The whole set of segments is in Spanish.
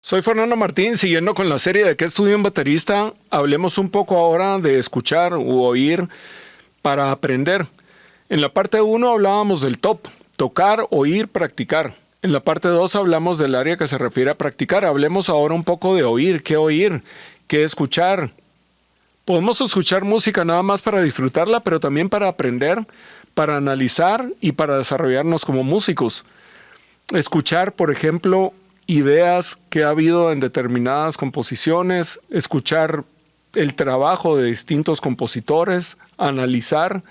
Soy Fernando Martín, siguiendo con la serie de ¿Qué estudia un baterista? Hablemos un poco ahora de escuchar u oír para aprender. En la parte 1 hablábamos del top, tocar, oír, practicar. En la parte 2 hablamos del área que se refiere a practicar. Hablemos ahora un poco de oír, qué escuchar. Podemos escuchar música nada más para disfrutarla, pero también para aprender, para analizar y para desarrollarnos como músicos. Escuchar, por ejemplo, ideas que ha habido en determinadas composiciones, escuchar el trabajo de distintos compositores, analizar,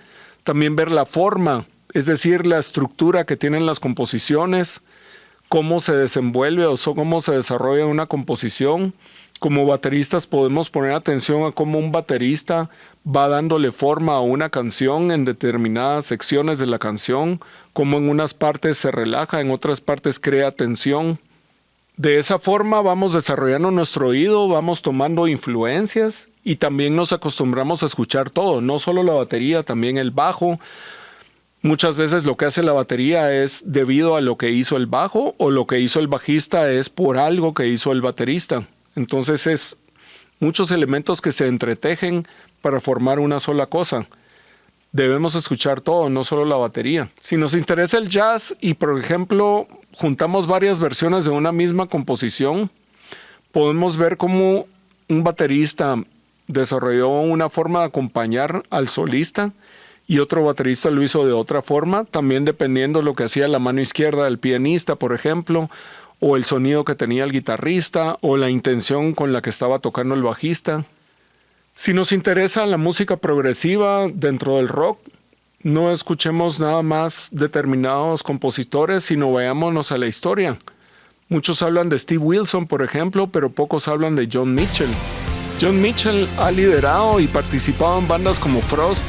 también ver la forma, es decir, la estructura que tienen las composiciones, cómo se desenvuelve o cómo se desarrolla una composición. Como bateristas podemos poner atención a cómo un baterista va dándole forma a una canción en determinadas secciones de la canción, cómo en unas partes se relaja, en otras partes crea tensión. De esa forma vamos desarrollando nuestro oído, vamos tomando influencias y también nos acostumbramos a escuchar todo, no solo la batería, también el bajo. Muchas veces lo que hace la batería es debido a lo que hizo el bajo o lo que hizo el bajista es por algo que hizo el baterista. Entonces es muchos elementos que se entretejen para formar una sola cosa. Debemos escuchar todo, no solo la batería. Si nos interesa el jazz y, por ejemplo, juntamos varias versiones de una misma composición, podemos ver cómo un baterista desarrolló una forma de acompañar al solista y otro baterista lo hizo de otra forma, también dependiendo de lo que hacía la mano izquierda del pianista, por ejemplo, o el sonido que tenía el guitarrista, o la intención con la que estaba tocando el bajista. Si nos interesa la música progresiva dentro del rock, no escuchemos nada más determinados compositores, sino vayámonos a la historia. Muchos hablan de Steve Wilson, por ejemplo, pero pocos hablan de John Mitchell. John Mitchell ha liderado y participado en bandas como Frost,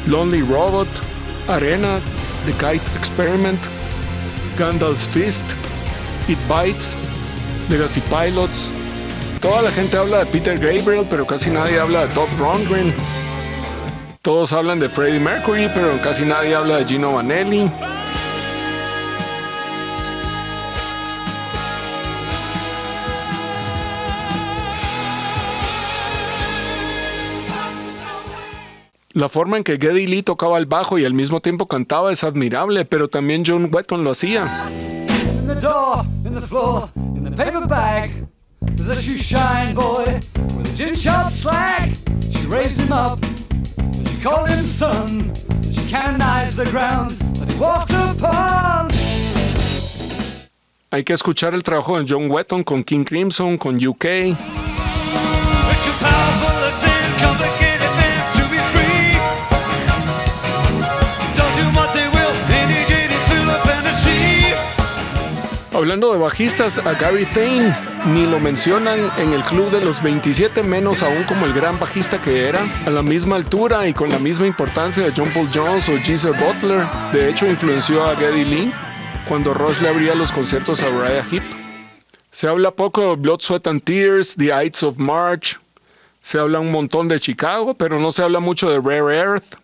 Lonely Robot, Arena, The Kite Experiment, Gandalf's Fist, It Bites, Legacy Pilots. Toda la gente habla de Peter Gabriel, pero casi nadie habla de Todd Rundgren. Todos hablan de Freddie Mercury, pero casi nadie habla de Gino Vanelli. La forma en que Geddy Lee tocaba el bajo y al mismo tiempo cantaba es admirable, pero también John Wetton lo hacía. In the door, in the floor, in the paper bag, there's a shoe shine boy with a gin shop slag. She raised him up, she called him son, she canonized the ground that he walked upon. Hay que escuchar el trabajo de John Wetton con King Crimson, con UK. Hablando de bajistas, a Gary Thayne ni lo mencionan en el club de los 27, menos aún como el gran bajista que era, a la misma altura y con la misma importancia de John Paul Jones o Geezer Butler. De hecho, influenció a Geddy Lee cuando Rush le abría los conciertos a Uriah Heep. Se habla poco de Blood, Sweat and Tears, The Ides of March. Se habla un montón de Chicago, pero no se habla mucho de Rare Earth.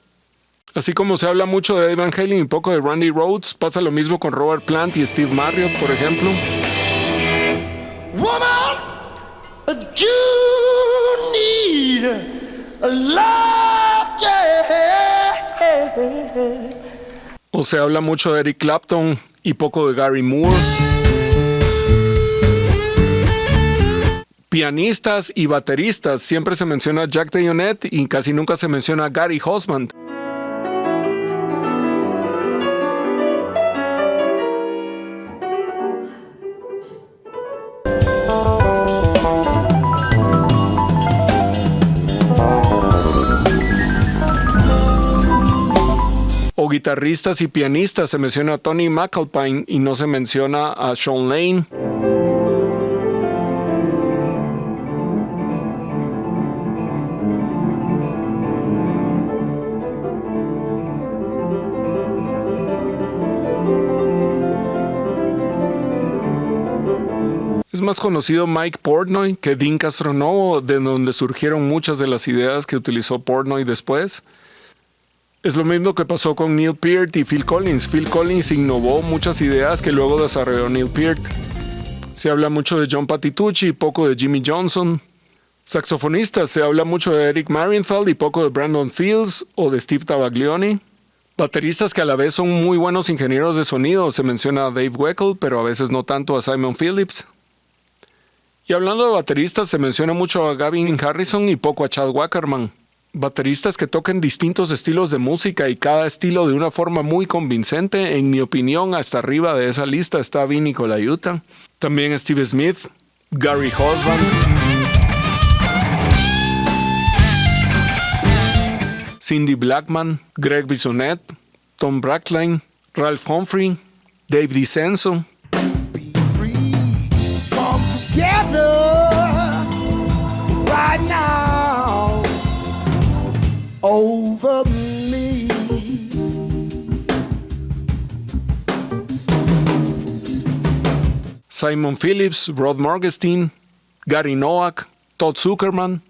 Así como se habla mucho de Van Halen y poco de Randy Rhoads, pasa lo mismo con Robert Plant y Steve Marriott, por ejemplo. Woman, you need a love, yeah. O se habla mucho de Eric Clapton y poco de Gary Moore. Pianistas y bateristas, siempre se menciona Jack DeJohnette y casi nunca se menciona Gary Hosband. O guitarristas y pianistas, se menciona a Tony McAlpine y no se menciona a Sean Lane. Es más conocido Mike Portnoy que Dean Castronovo, de donde surgieron muchas de las ideas que utilizó Portnoy después. Es lo mismo que pasó con Neil Peart y Phil Collins. Phil Collins innovó muchas ideas que luego desarrolló Neil Peart. Se habla mucho de John Patitucci y poco de Jimmy Johnson. Saxofonistas, se habla mucho de Eric Marienthal y poco de Brandon Fields o de Steve Tabaglioni. Bateristas que a la vez son muy buenos ingenieros de sonido, se menciona a Dave Weckl, pero a veces no tanto a Simon Phillips. Y hablando de bateristas, se menciona mucho a Gavin Harrison y poco a Chad Wackerman. Bateristas que toquen distintos estilos de música y cada estilo de una forma muy convincente. En mi opinión, hasta arriba de esa lista está Vinny Colaiuta. También Steve Smith, Gary Husband, Cindy Blackman, Greg Bissonette, Tom Brackline, Ralph Humphrey, Dave DiCenso. Be free, come together right now over me. Simon Phillips, Rod Morgenstein, Gary Nowak, Todd Zuckerman,